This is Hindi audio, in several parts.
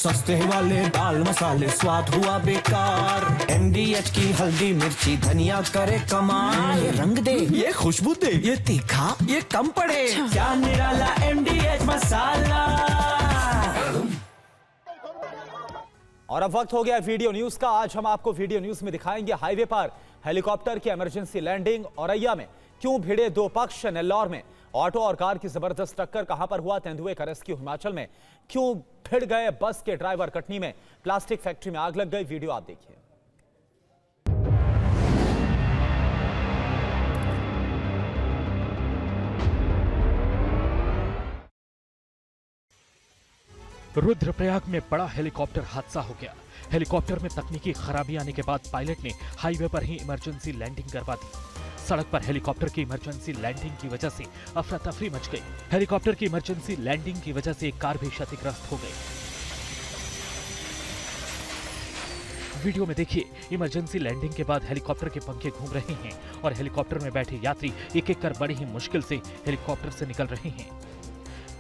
सस्ते वाले दाल मसाले स्वाद हुआ बेकार। MDH की हल्दी मिर्ची धनिया करे कमाल। ये रंग दे, ये खुशबू दे, ये तीखा, ये कम पड़े। क्या निराला MDH मसाला। और अब वक्त हो गया वीडियो न्यूज का। आज हम आपको वीडियो न्यूज में दिखाएंगे हाईवे पर हेलीकॉप्टर की इमरजेंसी लैंडिंग, औरैया में क्यों भिड़े दो पक्ष, नेल्लौर में ऑटो और कार की जबरदस्त टक्कर कहां पर हुआ, तेंदुए का रेस्क्यू हिमाचल में क्यों भिड़ गए बस के ड्राइवर, कटनी में प्लास्टिक फैक्ट्री में आग लग गई। वीडियो आप देखिए। रुद्रप्रयाग में बड़ा हेलीकॉप्टर हादसा हो गया। हेलीकॉप्टर में तकनीकी खराबी आने के बाद पायलट ने हाईवे पर ही इमरजेंसी लैंडिंग करवा दी। सड़क पर हेलीकॉप्टर की इमरजेंसी लैंडिंग की वजह से अफरा तफरी मच गई। हेलीकॉप्टर की इमरजेंसी लैंडिंग की वजह से एक कार भी क्षतिग्रस्त हो गई। वीडियो में देखिए, इमरजेंसी लैंडिंग के बाद हेलीकॉप्टर के पंखे घूम रहे हैं और हेलीकॉप्टर में बैठे यात्री एक एक कर बड़ी ही मुश्किल से हेलीकॉप्टर से निकल रहे हैं।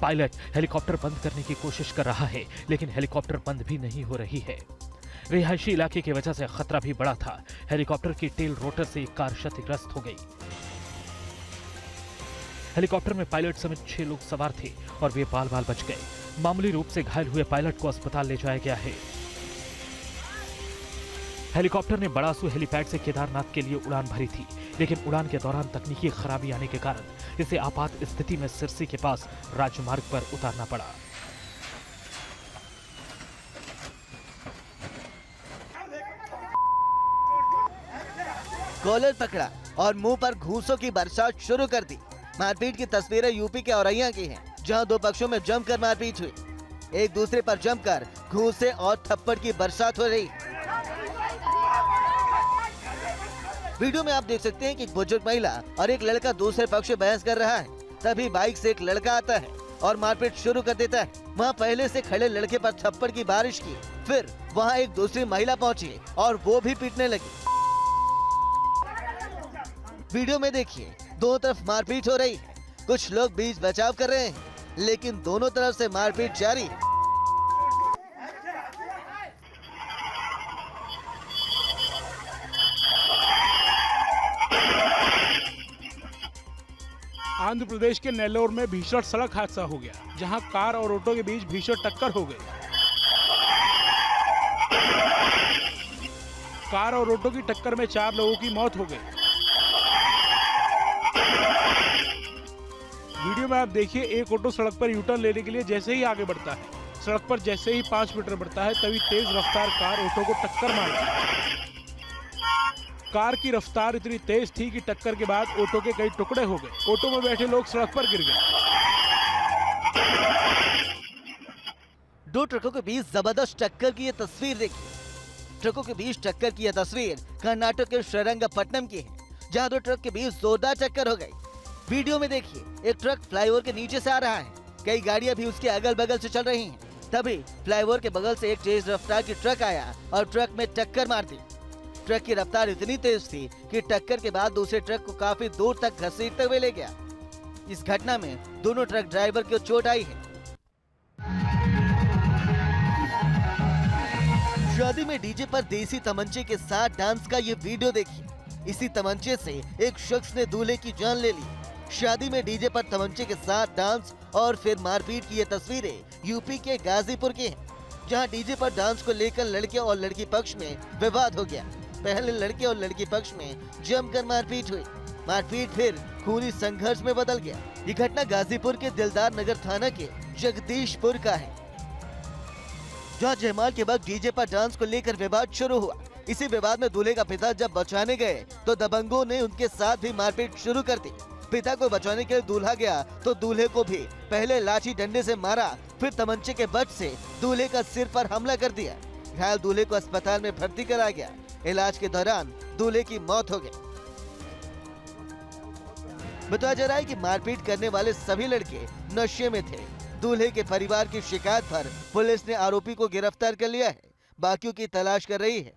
पायलट हेलीकॉप्टर बंद करने की कोशिश कर रहा है, लेकिन हेलीकॉप्टर बंद भी नहीं हो रही है। रिहायशी इलाके की वजह से खतरा भी बड़ा था। हेलीकॉप्टर की टेल रोटर से एक कार क्षतिग्रस्त हो गई। हेलीकॉप्टर में पायलट समेत 6 लोग सवार थे और वे बाल बाल बच गए। मामूली रूप से घायल हुए पायलट को अस्पताल ले जाया गया है। हेलीकॉप्टर ने बड़ासू हेलीपैड से केदारनाथ के लिए उड़ान भरी थी, लेकिन उड़ान के दौरान तकनीकी खराबी आने के कारण इसे आपात स्थिति में सिरसी के पास राजमार्ग पर उतारना पड़ा। कॉलर पकड़ा और मुंह पर घूंसों की बरसात शुरू कर दी। मारपीट की तस्वीरें यूपी के औरैया की हैं, जहां दो पक्षों में जमकर मारपीट हुई। एक दूसरे पर जमकर घूंसे और थप्पड़ की बरसात हो रही। वीडियो में आप देख सकते हैं कि एक बुजुर्ग महिला और एक लड़का दूसरे पक्ष से बहस कर रहा है। तभी बाइक से एक लड़का आता है और मारपीट शुरू कर देता है। वहाँ पहले से खड़े लड़के पर थप्पड़ की बारिश की। फिर वहाँ एक दूसरी महिला पहुँची और वो भी पीटने लगी। वीडियो में देखिए, दोनों तरफ मारपीट हो रही है। कुछ लोग बीच बचाव कर रहे हैं, लेकिन दोनों तरफ से मारपीट जारी है। आंध्र प्रदेश के नेल्लोर में भीषण सड़क हादसा हो गया, जहां कार और ऑटो के बीच भीषण टक्कर हो गई। कार और ऑटो की टक्कर में 4 लोगों की मौत हो गई। वीडियो में आप देखिए, एक ऑटो सड़क पर यूटर्न लेने के लिए जैसे ही आगे बढ़ता है, सड़क पर जैसे ही 5 मीटर बढ़ता है, तभी तेज रफ्तार कार ऑटो को टक्कर मारती है। कार की रफ्तार इतनी तेज थी कि टक्कर के बाद ऑटो के कई टुकड़े हो गए। ऑटो में बैठे लोग सड़क पर गिर गए। 2 ट्रकों के बीच जबरदस्त टक्कर की ये तस्वीर देखिए। ट्रकों के बीच टक्कर की यह तस्वीर कर्नाटक के श्रीरंगपट्टनम की है, जहां 2 ट्रक के बीच जोरदार टक्कर हो गई। वीडियो में देखिए, एक ट्रक फ्लाईओवर के नीचे से आ रहा है। कई गाड़ियां भी उसके अगल बगल से चल रही हैं। तभी फ्लाईओवर के बगल से एक तेज रफ्तार की ट्रक आया और ट्रक में टक्कर मार दी। ट्रक की रफ्तार इतनी तेज थी कि टक्कर के बाद दूसरे ट्रक को काफी दूर तक घसीटते हुए ले गया। इस घटना में दोनों ट्रक ड्राइवर को चोट आई है। शादी में डीजे पर देसी तमंचे के साथ डांस का ये वीडियो देखिए। इसी तमंचे से एक शख्स ने दूल्हे की जान ले ली। शादी में डीजे पर तमंचे के साथ डांस और फिर मारपीट की ये तस्वीरें यूपी के गाजीपुर की हैं, जहां डीजे पर डांस को लेकर लड़के और लड़की पक्ष में विवाद हो गया। पहले लड़के और लड़की पक्ष में जमकर मारपीट हुई। मारपीट फिर खूनी संघर्ष में बदल गया। ये घटना गाजीपुर के दिलदार नगर थाना के जगदीशपुर का है, जहां जयमाल के वक्त डीजे पर डांस को लेकर विवाद शुरू हुआ। इसी विवाद में दूल्हे का पिता जब बचाने गए तो दबंगों ने उनके साथ भी मारपीट शुरू कर दी। पिता को बचाने के लिए दूल्हा गया तो दूल्हे को भी पहले लाठी डंडे से मारा, फिर तमंचे के बट से दूल्हे का सिर पर हमला कर दिया। घायल दूल्हे को अस्पताल में भर्ती कराया गया। इलाज के दौरान दूल्हे की मौत हो गई। बताया जा रहा है कि मारपीट करने वाले सभी लड़के नशे में थे। दूल्हे के परिवार की शिकायत पर पुलिस ने आरोपी को गिरफ्तार कर लिया है। बाकियों की तलाश कर रही है।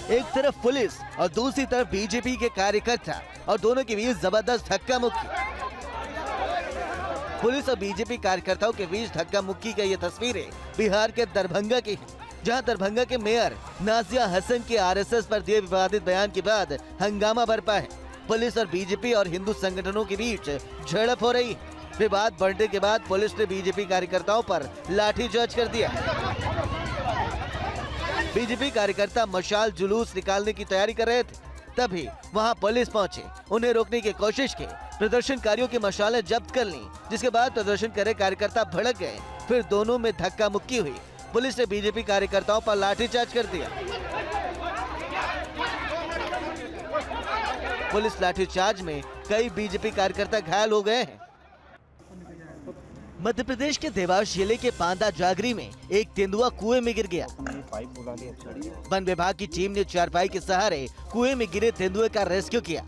एक तरफ पुलिस और दूसरी तरफ बीजेपी के कार्यकर्ता और दोनों के बीच जबरदस्त धक्का मुक्की। पुलिस और बीजेपी कार्यकर्ताओं के बीच धक्का मुक्की की ये तस्वीरें बिहार के दरभंगा की हैं, जहां दरभंगा के मेयर नाजिया हसन के आरएसएस पर दिए विवादित बयान के बाद हंगामा बरपा है। पुलिस और बीजेपी और हिंदू संगठनों के बीच झड़प हो रही है। विवाद बढ़ने के बाद पुलिस ने बीजेपी कार्यकर्ताओं पर लाठीचार्ज कर दिया। बीजेपी कार्यकर्ता मशाल जुलूस निकालने की तैयारी कर रहे थे, तभी वहां पुलिस पहुंचे, उन्हें रोकने की कोशिश की। प्रदर्शनकारियों की मशालें जब्त कर लीं, जिसके बाद प्रदर्शन करे कार्यकर्ता भड़क गए। फिर दोनों में धक्का मुक्की हुई। पुलिस ने बीजेपी कार्यकर्ताओं पर लाठीचार्ज कर दिया। पुलिस लाठीचार्ज में कई बीजेपी कार्यकर्ता घायल हो गए हैं। मध्य प्रदेश के देवास जिले के पांदा जागरी में एक तेंदुआ कुएं में गिर गया। वन विभाग की टीम ने चारपाई के सहारे कुएं में गिरे तेंदुए का रेस्क्यू किया।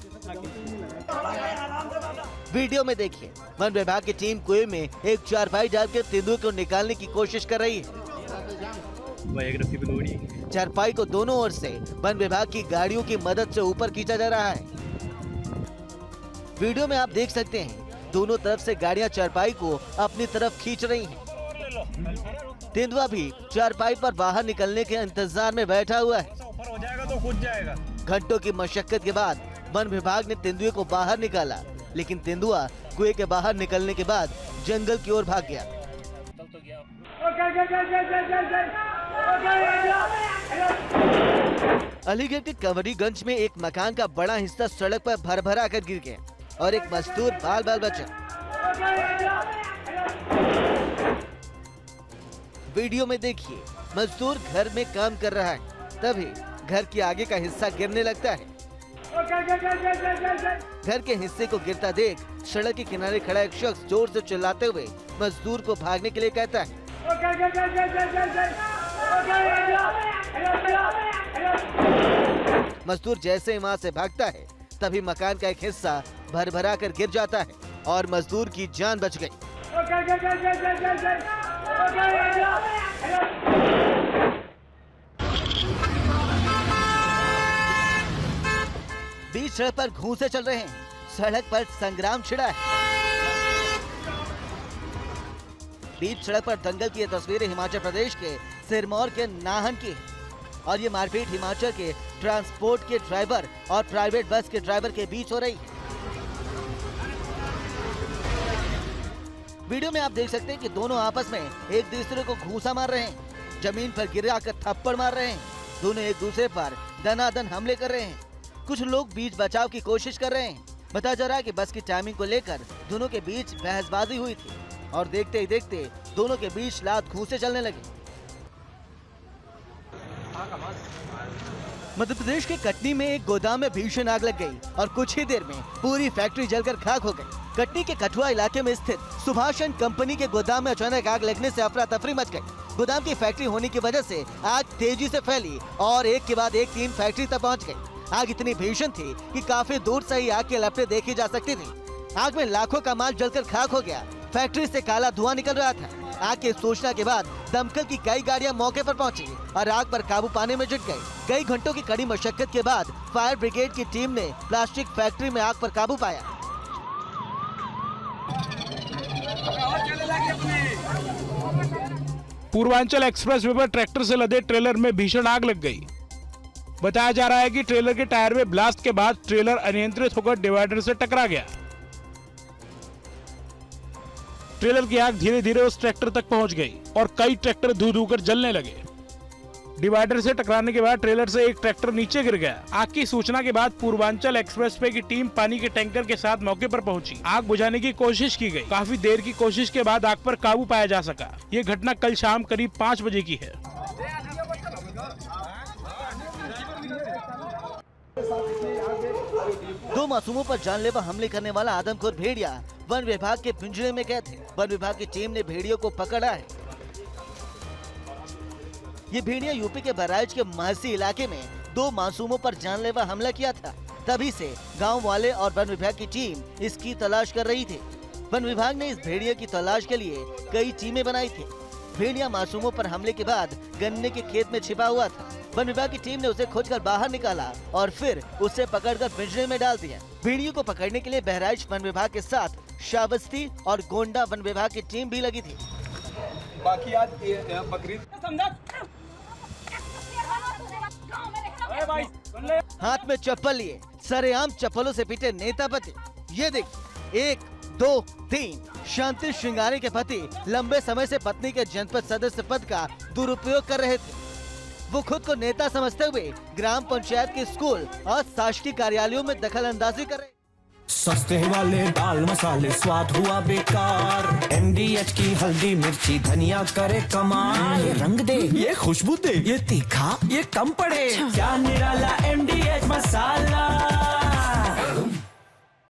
वीडियो में देखिए, वन विभाग की टीम कुएं में एक चारपाई डालकर तेंदुए को निकालने की कोशिश कर रही है। चारपाई को दोनों ओर से वन विभाग की गाड़ियों की मदद से ऊपर खींचा जा रहा है। वीडियो में आप देख सकते हैं, दोनों तरफ से गाड़ियां चारपाई को अपनी तरफ खींच रही हैं। तेंदुआ भी चारपाई पर बाहर निकलने के इंतजार में बैठा हुआ है। ऊपर हो जाएगा तो कूद जाएगा। घंटों की मशक्कत के बाद वन विभाग ने तेंदुए को बाहर निकाला, लेकिन तेंदुआ कुएं के बाहर निकलने के बाद जंगल की ओर भाग गया। अलीगढ़ के कंवरीगंज में एक मकान का बड़ा हिस्सा सड़क पर भरभरा कर गिर गया और एक मजदूर बाल बाल बचा। वीडियो में देखिए, मजदूर घर में काम कर रहा है, तभी घर के आगे का हिस्सा गिरने लगता है। घर के हिस्से को गिरता देख सड़क के किनारे खड़ा एक शख्स जोर से चिल्लाते हुए मजदूर को भागने के लिए कहता है। मजदूर जैसे ही वहाँ से भागता है, तभी मकान का एक हिस्सा भरभरा कर गिर जाता है और मजदूर की जान बच गई। बीच सड़क पर घूंसे चल रहे हैं, सड़क पर संग्राम छिड़ा है। बीच सड़क पर दंगल की ये तस्वीरें हिमाचल प्रदेश के सिरमौर के नाहन की है और ये मारपीट हिमाचल के ट्रांसपोर्ट के ड्राइवर और प्राइवेट बस के ड्राइवर के बीच हो रही है। वीडियो में आप देख सकते हैं कि दोनों आपस में एक दूसरे को घूंसा मार रहे हैं, जमीन पर गिरा कर थप्पड़ मार रहे हैं। दोनों एक दूसरे पर दनादन हमले कर रहे हैं। कुछ लोग बीच बचाव की कोशिश कर रहे हैं। बताया जा रहा है कि बस की टाइमिंग को लेकर दोनों के बीच बहसबाजी हुई थी और देखते ही देखते दोनों के बीच लात घूंसे चलने लगे। मध्य प्रदेश के कटनी में एक गोदाम में भीषण आग लग गई और कुछ ही देर में पूरी फैक्ट्री जलकर खाक हो गई। कटनी के कठुआ इलाके में स्थित सुभाष एंड कंपनी के गोदाम में अचानक आग लगने से अफरा तफरी मच गई। गोदाम की फैक्ट्री होने की वजह से आग तेजी से फैली और एक के बाद एक टीम फैक्ट्री तक पहुंच गई। आग इतनी भीषण थी कि काफी दूर से ही आग के लपटें देखी जा सकती थी। आग में लाखों का माल जलकर खाक हो गया। फैक्ट्री से काला धुआं निकल रहा था। आग की सूचना के बाद दमकल की कई गाड़ियां मौके पर पहुंची और आग पर काबू पाने में जुट गई। कई घंटों की कड़ी मशक्कत के बाद फायर ब्रिगेड की टीम ने प्लास्टिक फैक्ट्री में आग पर काबू पाया। पूर्वांचल एक्सप्रेस वे पर ट्रैक्टर से लदे ट्रेलर में भीषण आग लग गई। बताया जा रहा है कि ट्रेलर के टायर में ब्लास्ट के बाद ट्रेलर अनियंत्रित होकर डिवाइडर से टकरा गया। ट्रेलर की आग धीरे धीरे उस ट्रैक्टर तक पहुंच गई और कई ट्रैक्टर धू धू कर जलने लगे। डिवाइडर से टकराने के बाद ट्रेलर से एक ट्रैक्टर नीचे गिर गया। आग की सूचना के बाद पूर्वांचल एक्सप्रेस वे की टीम पानी के टैंकर के साथ मौके पर पहुंची। आग बुझाने की कोशिश की गई। काफी देर की कोशिश के बाद आग पर काबू पाया जा सका। ये घटना कल शाम करीब 5 बजे की है। दो मासूमों पर जानलेवा हमले करने वाला आदमखोर भेड़िया वन विभाग के पिंजरे में कैद है। वन विभाग की टीम ने भेड़ियों को पकड़ा है। ये भेड़िया यूपी के बहराइच के महसी इलाके में दो मासूमों पर जानलेवा हमला किया था। तभी से गांव वाले और वन विभाग की टीम इसकी तलाश कर रही थी। वन विभाग ने इस भेड़िया की तलाश के लिए कई टीमें बनाई थी। भेड़िया मासूमों पर हमले के बाद गन्ने के खेत में छिपा हुआ था। वन विभाग की टीम ने उसे खोजकर बाहर निकाला और फिर उसे पकड़कर पिंजरे में डाल दिया। भेड़ियों को पकड़ने के लिए बहराइच वन विभाग के साथ श्रावस्ती और गोंडा वन विभाग की टीम भी लगी थी। बाकी आज बकरीद हाथ में चप्पल लिए सरेआम चप्पलों से पीटे नेता पति। ये देखिए 1, 2, 3 शांति श्रृंगारी के पति लंबे समय से पत्नी के जनपद सदस्य पद का दुरुपयोग कर रहे थे। वो खुद को नेता समझते हुए ग्राम पंचायत के स्कूल और शासकीय कार्यालयों में दखल अंदाजी कर रहे। सस्ते वाले दाल मसाले स्वाद हुआ बेकार। MDH की हल्दी मिर्ची धनिया करे कमाल। ये रंग दे, ये खुशबू दे, ये तीखा, ये कम पड़े। क्या निराला MDH मसाला।